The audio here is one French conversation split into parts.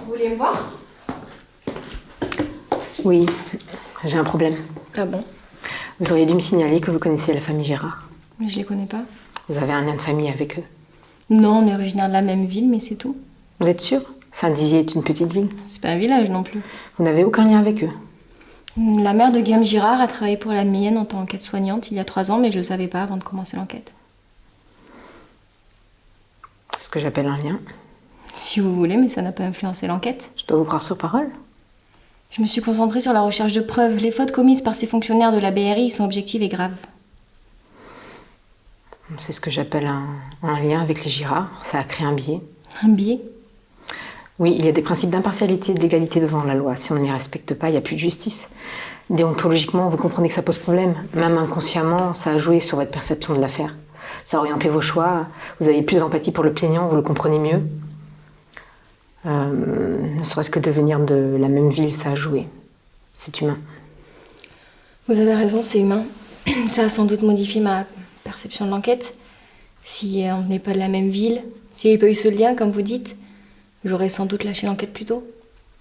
Vous voulez me voir? Oui, j'ai un problème. Ah bon? Vous auriez dû me signaler que vous connaissiez la famille Gérard. Mais je les connais pas. Vous avez un lien de famille avec eux. Non, on est originaire de la même ville, mais c'est tout. Vous êtes sûr? Saint-Dizier est une petite ville. C'est pas un village non plus. Vous n'avez aucun lien avec eux. La mère de Guillaume Girard a travaillé pour la mienne en tant qu'aide-soignante il y a 3 ans, mais je le savais pas avant de commencer l'enquête. Ce que j'appelle un lien. Si vous voulez, mais ça n'a pas influencé l'enquête. Je dois vous croire sur parole. Je me suis concentrée sur la recherche de preuves. Les fautes commises par ces fonctionnaires de la BRI sont objectives et graves. C'est ce que j'appelle un lien avec les Girard. Ça a créé un biais. Un biais? Oui, il y a des principes d'impartialité et de l'égalité devant la loi. Si on ne les respecte pas, il n'y a plus de justice. Déontologiquement, vous comprenez que ça pose problème. Même inconsciemment, ça a joué sur votre perception de l'affaire. Ça a orienté vos choix. Vous avez plus d'empathie pour le plaignant, vous le comprenez mieux. Ne serait-ce que devenir de la même ville, ça a joué. C'est humain. Vous avez raison, c'est humain. Ça a sans doute modifié ma perception de l'enquête. Si on n'est pas de la même ville, s'il n'y avait pas eu ce lien, comme vous dites, j'aurais sans doute lâché l'enquête plus tôt.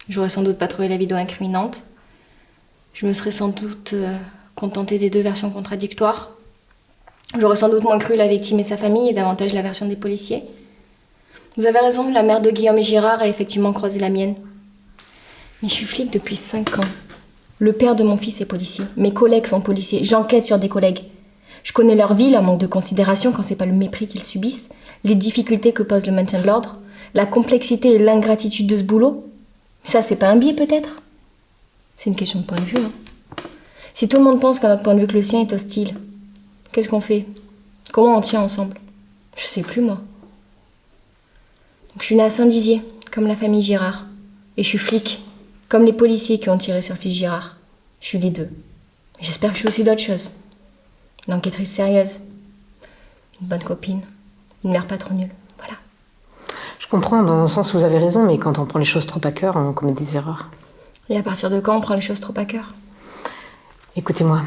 J'aurais sans doute pas trouvé la vidéo incriminante. Je me serais sans doute contentée des 2 versions contradictoires. J'aurais sans doute moins cru la victime et sa famille et davantage la version des policiers. Vous avez raison, la mère de Guillaume Girard a effectivement croisé la mienne. Mais je suis flic depuis 5 ans. Le père de mon fils est policier. Mes collègues sont policiers. J'enquête sur des collègues. Je connais leur vie, leur manque de considération quand c'est pas le mépris qu'ils subissent, les difficultés que pose le maintien de l'ordre, la complexité et l'ingratitude de ce boulot. Mais ça, c'est pas un biais peut-être? C'est une question de point de vue. Si tout le monde pense qu'à notre point de vue que le sien est hostile, qu'est-ce qu'on fait? Comment on tient ensemble? Je sais plus, moi. Donc, je suis née à Saint-Dizier, comme la famille Girard. Et je suis flic, comme les policiers qui ont tiré sur le fils Girard. Je suis les deux. Mais j'espère que je suis aussi d'autres choses. Une enquêtrice sérieuse. Une bonne copine. Une mère pas trop nulle. Voilà. Je comprends, dans un sens, vous avez raison, mais quand on prend les choses trop à cœur, on commet des erreurs. Et à partir de quand on prend les choses trop à cœur? Écoutez-moi,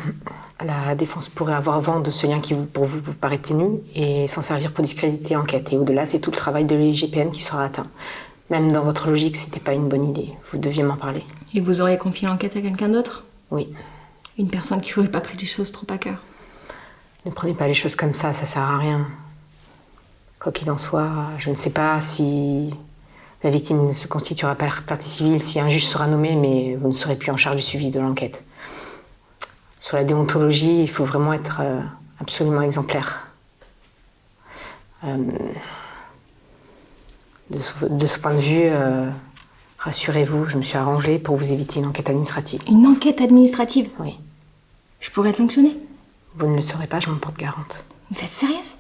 la défense pourrait avoir vent de ce lien qui, pour vous paraît ténu et s'en servir pour discréditer l'enquête. Et au-delà, c'est tout le travail de l'IGPN qui sera atteint. Même dans votre logique, c'était pas une bonne idée. Vous deviez m'en parler. Et vous auriez confié l'enquête à quelqu'un d'autre? Oui. Une personne qui n'aurait pas pris des choses trop à cœur. Ne prenez pas les choses comme ça sert à rien. Quoi qu'il en soit, je ne sais pas si la victime ne se constituera pas partie civile, si un juge sera nommé, mais vous ne serez plus en charge du suivi de l'enquête. Sur la déontologie, il faut vraiment être absolument exemplaire. De ce point de vue, rassurez-vous, je me suis arrangée pour vous éviter une enquête administrative. Une enquête administrative? Oui. Je pourrais être sanctionnée? Vous ne le saurez pas, je m'en porte garante. Vous êtes sérieuse?